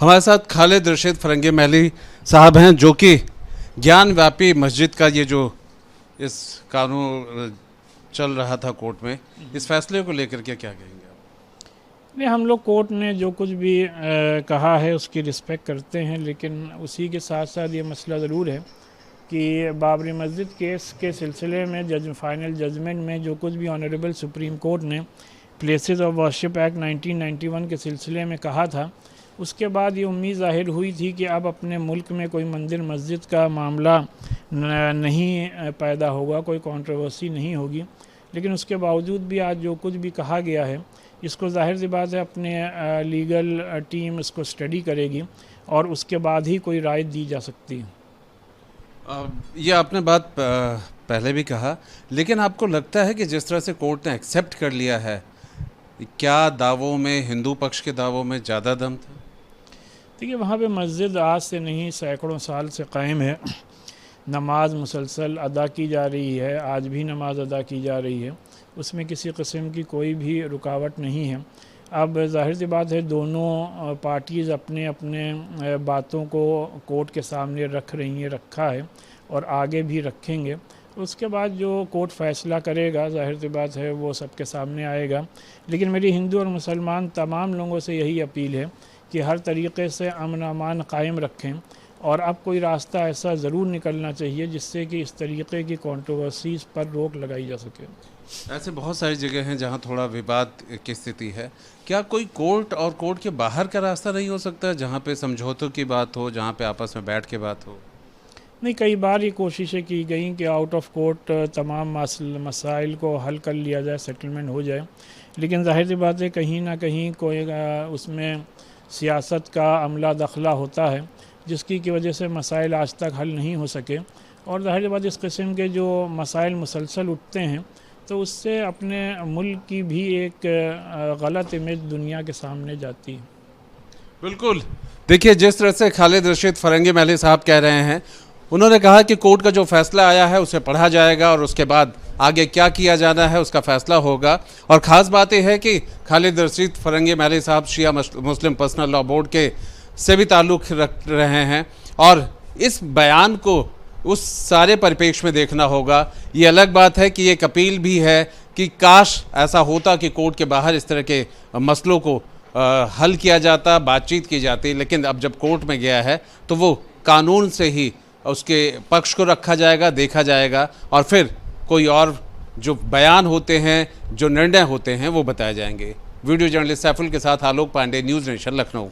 हमारे साथ खालिद रशीद फरंगी महली साहब हैं, जो कि ज्ञान व्यापी मस्जिद का ये जो इस कानून चल रहा था कोर्ट में, इस फैसले को लेकर के क्या कहेंगे आप? नहीं, हम लोग कोर्ट ने जो कुछ भी कहा है उसकी रिस्पेक्ट करते हैं, लेकिन उसी के साथ साथ ये मसला ज़रूर है कि बाबरी मस्जिद केस के सिलसिले में फाइनल जजमेंट में जो कुछ भी ऑनरेबल सुप्रीम कोर्ट ने प्लेसेस ऑफ वर्शिप एक्ट 1991 के सिलसिले में कहा था, उसके बाद ये उम्मीद ज़ाहिर हुई थी कि अब अपने मुल्क में कोई मंदिर मस्जिद का मामला नहीं पैदा होगा, कोई कंट्रोवर्सी नहीं होगी। लेकिन उसके बावजूद भी आज जो कुछ भी कहा गया है, इसको ज़ाहिर सी बात है अपने लीगल टीम इसको स्टडी करेगी और उसके बाद ही कोई राय दी जा सकती है। ये आपने बात पहले भी कहा, लेकिन आपको लगता है कि जिस तरह से कोर्ट ने एक्सेप्ट कर लिया है, क्या दावों में, हिंदू पक्ष के दावों में ज़्यादा दम था? देखिए, वहाँ पे मस्जिद आज से नहीं सैकड़ों साल से कायम है, नमाज मुसलसल अदा की जा रही है, आज भी नमाज अदा की जा रही है, उसमें किसी किस्म की कोई भी रुकावट नहीं है। अब जाहिर सी बात है दोनों पार्टीज़ अपने अपने बातों को कोर्ट के सामने रख रही हैं, रखा है और आगे भी रखेंगे। उसके बाद जो कोर्ट फ़ैसला करेगा, जाहिर सी बात है वो सबके सामने आएगा। लेकिन मेरी हिंदू और मुसलमान तमाम लोगों से यही अपील है कि हर तरीक़े से अमन अमान कायम रखें और अब कोई रास्ता ऐसा ज़रूर निकलना चाहिए जिससे कि इस तरीक़े की कंट्रोवर्सीज़ पर रोक लगाई जा सके। ऐसे बहुत सारी जगह हैं जहां थोड़ा विवाद की स्थिति है। क्या कोई कोर्ट और कोर्ट के बाहर का रास्ता नहीं हो सकता है, जहां पे समझौतों की बात हो, जहां पे आपस में बैठ के बात हो? नहीं, कई बार ये कोशिशें की गई कि आउट ऑफ कोर्ट तमाम मसाइल को हल कर लिया जाए, सेटलमेंट हो जाए, लेकिन जाहिर सी बात है कहीं ना कहीं कोई उसमें सियासत का अमला दखला होता है, जिसकी की वजह से मसाइल आज तक हल नहीं हो सके। और जाहिर बात इस किस्म के जो मसाइल मुसलसल उठते हैं तो उससे अपने मुल्क की भी एक गलत इमेज दुनिया के सामने जाती है। बिल्कुल। देखिए, जिस तरह से खालिद रशीद फरंगी महली साहब कह रहे हैं, उन्होंने कहा कि कोर्ट का जो फैसला आया है उसे पढ़ा जाएगा और उसके बाद आगे क्या किया जाना है उसका फैसला होगा। और ख़ास बात यह है कि खालिद रशीद फरंगी महली साहब शिया मुस्लिम पर्सनल लॉ बोर्ड के से भी ताल्लुक़ रख रहे हैं और इस बयान को उस सारे परिप्रेक्ष्य में देखना होगा। ये अलग बात है कि एक अपील भी है कि काश ऐसा होता कि कोर्ट के बाहर इस तरह के मसलों को हल किया जाता, बातचीत की जाती, लेकिन अब जब कोर्ट में गया है तो वो कानून से ही उसके पक्ष को रखा जाएगा, देखा जाएगा और फिर कोई और जो बयान होते हैं, जो निर्णय होते हैं वो बताए जाएंगे। वीडियो जर्नलिस्ट सैफुल के साथ आलोक पांडे, न्यूज़ नेशन, लखनऊ।